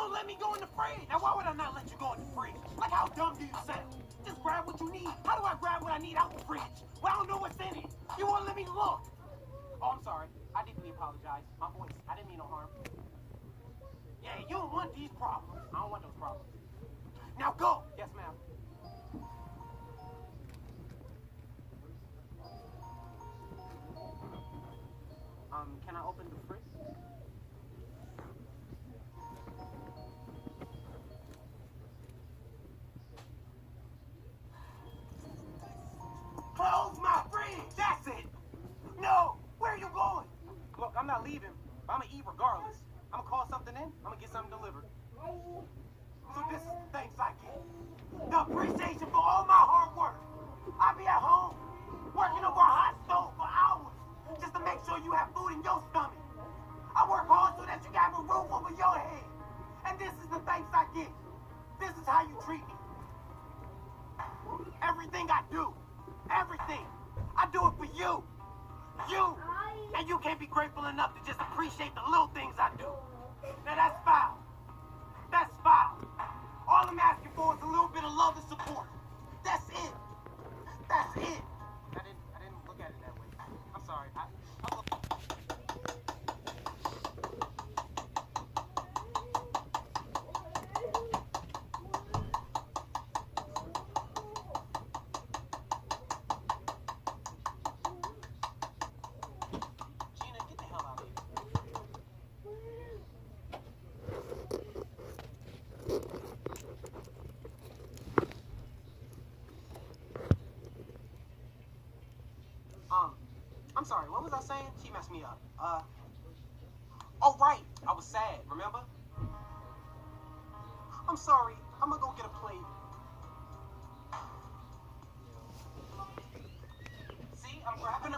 won't let me go in the fridge. Now, why would I not let you go in the fridge? Like, how dumb do you sound? Just grab what you need. How do I grab what I need out the fridge? Well, I don't know what's in it. You won't let me look. Oh, I'm sorry. I deeply apologize. My voice. I didn't mean no harm. Yeah, you don't want these problems. I don't want those problems. Now go. Yes, ma'am. Can I open the fridge? Close my fridge! That's it! No! Where are you going? Look, I'm not leaving. I'm gonna eat regardless. I'm gonna call something in. I'm gonna get something delivered. So this is the thanks I get. The appreciation for all my hard work. I be at home, working over a hot stove for hours, just to make sure you have food in your stomach. I work hard so that you got a roof over your head. And this is the thanks I get. This is how you treat me. Everything I do, everything, I do it for you. You. And you can't be grateful enough to just appreciate the little things I do. Now that's foul. That's foul. All I'm asking for is a little bit of love and support. That's it. That's it. I didn't look at it that way. I'm sorry. Gina, get the hell out of here. I'm sorry, what was I saying? She messed me up. Oh right, I was sad, remember? I'm sorry, I'm gonna go get a plate. See, I'm grabbing a